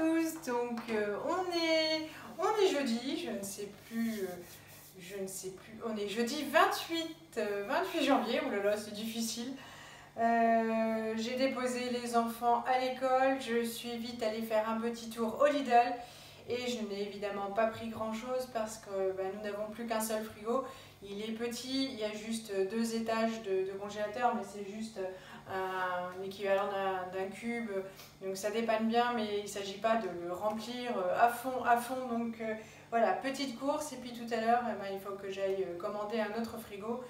tous, donc on est jeudi, je ne sais plus, on est jeudi 28 janvier, oh là là c'est difficile. J'ai déposé les enfants à l'école, je suis vite allée faire un petit tour au Lidl et je n'ai évidemment pas pris grand chose parce que nous n'avons plus qu'un seul frigo. Il est petit, il y a juste 2 étages de congélateur, mais c'est juste un équivalent d'un cube, donc ça dépanne bien, mais il ne s'agit pas de le remplir à fond. Donc voilà, petite course, et puis tout à l'heure, il faut que j'aille commander un autre frigo.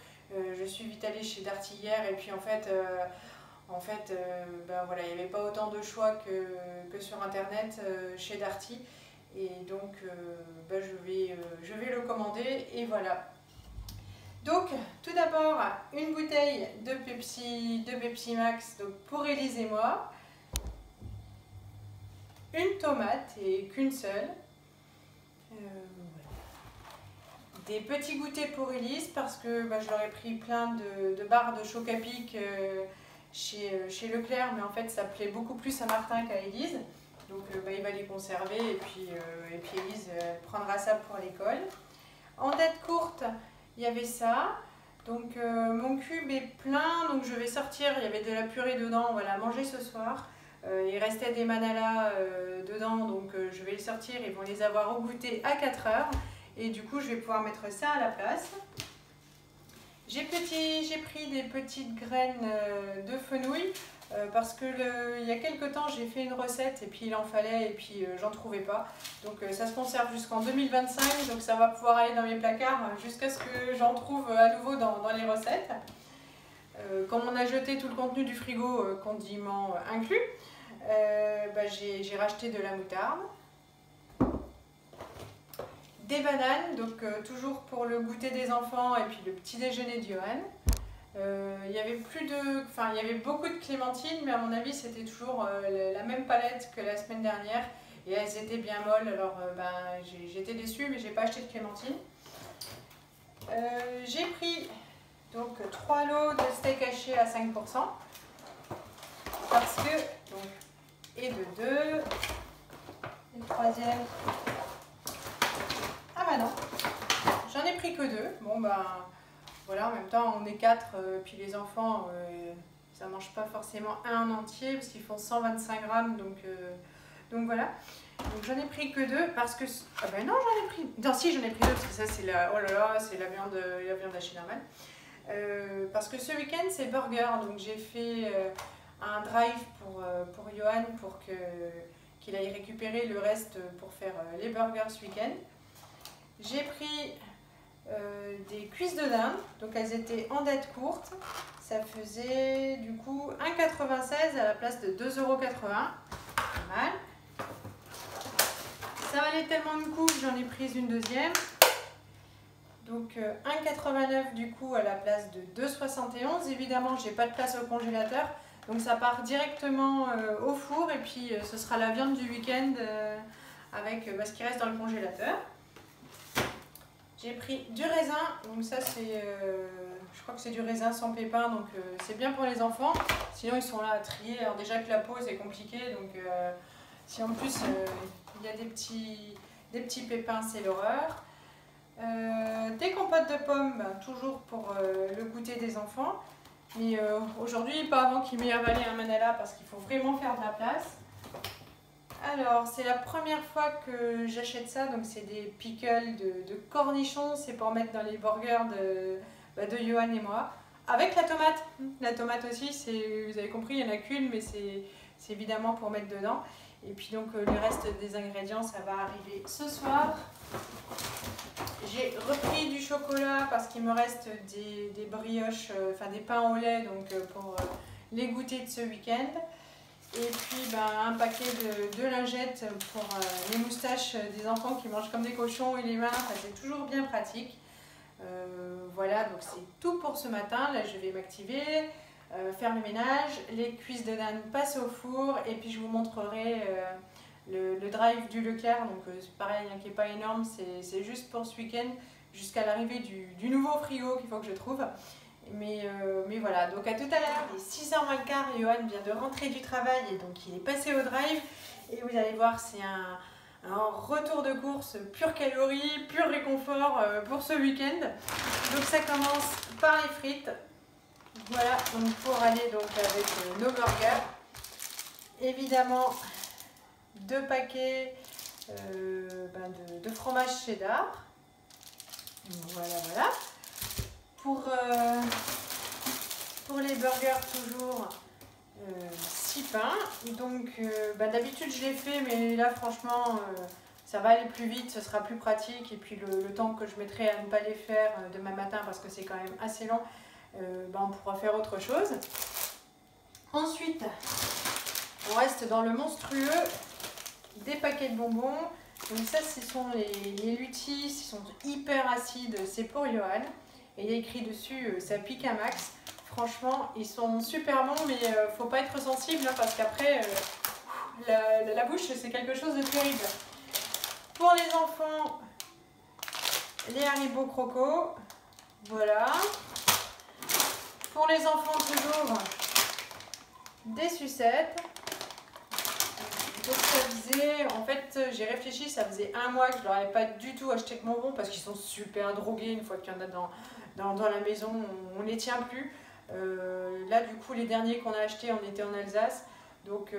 Je suis vite allée chez Darty hier, et puis en fait, voilà, il n'y avait pas autant de choix que sur internet chez Darty, et donc je vais le commander, et voilà. Donc, tout d'abord, une bouteille de Pepsi Max, donc pour Élise et moi, une tomate et qu'une seule, des petits goûters pour Élise parce que je leur ai pris plein de barres de choc à pic chez Leclerc, mais en fait ça plaît beaucoup plus à Martin qu'à Élise, donc il va les conserver, et puis Élise prendra ça pour l'école. En date courte, il y avait ça, donc mon cube est plein, donc je vais sortir, il y avait de la purée dedans, on va la manger ce soir. Il restait des manalas dedans, donc je vais les sortir, ils vont les avoir au goûter à 4 h, et du coup je vais pouvoir mettre ça à la place. J'ai pris des petites graines de fenouil, parce que il y a quelques temps j'ai fait une recette et puis il en fallait, et puis j'en trouvais pas, donc ça se conserve jusqu'en 2025, donc ça va pouvoir aller dans mes placards jusqu'à ce que j'en trouve à nouveau dans les recettes. Comme on a jeté tout le contenu du frigo, condiments inclus, j'ai racheté de la moutarde, des bananes, donc toujours pour le goûter des enfants et puis le petit déjeuner de Johan. Il y avait beaucoup de clémentines, mais à mon avis c'était toujours la même palette que la semaine dernière, et elles étaient bien molles, alors j'étais déçue, mais j'ai pas acheté de clémentines. J'ai pris donc 3 lots de steak haché à 5%, parce que et de 2, et le troisième, non, j'en ai pris que 2. Bon voilà, en même temps on est 4, puis les enfants ça mange pas forcément un entier parce qu'ils font 125 grammes, donc voilà. Donc j'en ai pris que 2 parce que non, j'en ai pris, non, si, j'en ai pris 2 parce que ça c'est la, oh là là, c'est la viande hachée normale, parce que ce week-end c'est burger, donc j'ai fait un drive pour Johan pour qu'il aille récupérer le reste pour faire les burgers ce week-end. J'ai pris des cuisses de dinde, donc elles étaient en date courte, ça faisait du coup 1,96 à la place de 2,80 €, pas mal. Ça valait tellement de coups que j'en ai pris une deuxième, donc 1,89 du coup à la place de 2,71. Évidemment j'ai pas de place au congélateur, donc ça part directement au four, et puis ce sera la viande du week-end avec ce qui reste dans le congélateur. J'ai pris du raisin, donc ça c'est, je crois que c'est du raisin sans pépins, donc c'est bien pour les enfants, sinon ils sont là à trier. Alors déjà que la peau c'est compliqué, donc si en plus il y a des petits pépins, c'est l'horreur. Des compotes de pommes, toujours pour le goûter des enfants, mais aujourd'hui pas avant qu'ils m'aient avalé un manala parce qu'il faut vraiment faire de la place. Alors, c'est la première fois que j'achète ça, donc c'est des pickles de cornichons, c'est pour mettre dans les burgers de Johan et moi. Avec la tomate. La tomate aussi, vous avez compris, il n'y en a qu'une, mais c'est évidemment pour mettre dedans. Et puis donc le reste des ingrédients, ça va arriver ce soir. J'ai repris du chocolat parce qu'il me reste des brioches, des pains au lait, donc pour les goûter de ce week-end. Et puis un paquet de lingettes pour les moustaches des enfants qui mangent comme des cochons et les mains, c'est toujours bien pratique. Voilà, donc c'est tout pour ce matin. Là je vais m'activer, faire le ménage, les cuisses de dinde passent au four, et puis je vous montrerai le drive du Leclerc. Donc c'est pareil, qui n'est pas énorme, c'est juste pour ce week-end jusqu'à l'arrivée du nouveau frigo qu'il faut que je trouve. Mais voilà, donc à tout à l'heure. Il est 6 h moins le quart, Johan vient de rentrer du travail et donc il est passé au drive. Et vous allez voir, c'est un retour de course pure calories, pur réconfort pour ce week-end. Donc ça commence par les frites. Voilà, donc pour aller donc avec nos burgers. Évidemment, 2 paquets de fromage cheddar. Voilà, voilà. Pour les burgers, toujours 6 pains. Donc d'habitude je l'ai fait, mais là franchement ça va aller plus vite, ce sera plus pratique. Et puis le temps que je mettrai à ne pas les faire demain matin, parce que c'est quand même assez long, on pourra faire autre chose. Ensuite, on reste dans le monstrueux, des paquets de bonbons. Donc ça, ce sont les Lutis, ils sont hyper acides, c'est pour Johan. Et il y a écrit dessus, ça pique un max. Franchement, ils sont super bons, mais faut pas être sensible, hein, parce qu'après, la bouche, c'est quelque chose de terrible. Pour les enfants, les Haribo Croco, voilà. Pour les enfants, toujours des sucettes. Donc ça faisait, en fait, j'ai réfléchi, ça faisait 1 mois que je leur avais pas du tout acheté de bonbons, parce qu'ils sont super drogués une fois qu'il y en a dans la maison, on les tient plus. Là du coup les derniers qu'on a achetés, on était en Alsace, donc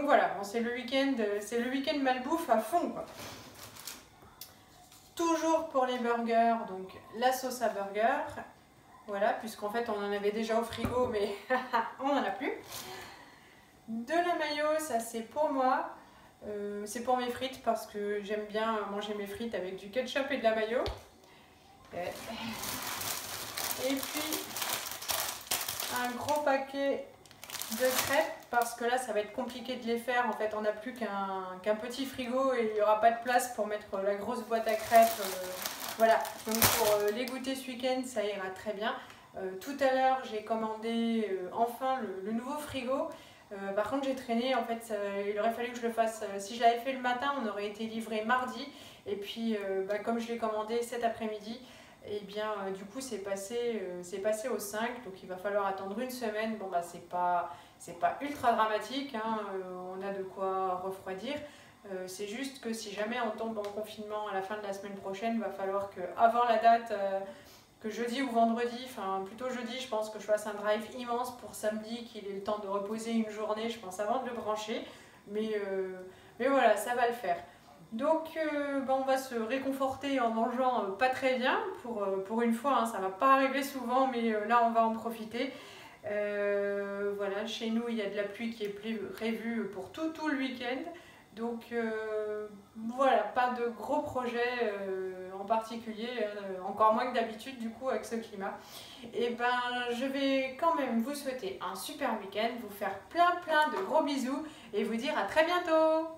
voilà, bon, c'est le week-end malbouffe à fond, quoi. Toujours pour les burgers, donc la sauce à burger, voilà, puisqu'en fait on en avait déjà au frigo, mais on n'en a plus. De la mayo, ça c'est pour moi, c'est pour mes frites, parce que j'aime bien manger mes frites avec du ketchup et de la mayo. Et puis un gros paquet de crêpes, parce que là ça va être compliqué de les faire. En fait, on n'a plus qu'un petit frigo et il n'y aura pas de place pour mettre la grosse boîte à crêpes. Voilà, donc pour les goûter ce week-end, ça ira très bien. Tout à l'heure, j'ai commandé enfin le nouveau frigo. Par contre, j'ai traîné, en fait, il aurait fallu que je le fasse. Si je l'avais fait le matin, on aurait été livré mardi. Et puis, comme je l'ai commandé cet après-midi, et bien du coup c'est passé au 5, donc il va falloir attendre 1 semaine. Bon bah c'est pas ultra dramatique, hein, on a de quoi refroidir. C'est juste que si jamais on tombe en confinement à la fin de la semaine prochaine, il va falloir que avant la date, que jeudi ou vendredi, enfin plutôt jeudi, je pense que je fasse un drive immense pour samedi, qu'il ait le temps de reposer 1 journée, je pense, avant de le brancher. Mais voilà, ça va le faire. Donc on va se réconforter en mangeant pas très bien, pour une fois, hein, ça va pas arriver souvent, mais là on va en profiter. Voilà, chez nous il y a de la pluie qui est prévue pour tout le week-end, donc voilà, pas de gros projets en particulier, encore moins que d'habitude du coup avec ce climat. Et ben je vais quand même vous souhaiter un super week-end, vous faire plein de gros bisous et vous dire à très bientôt.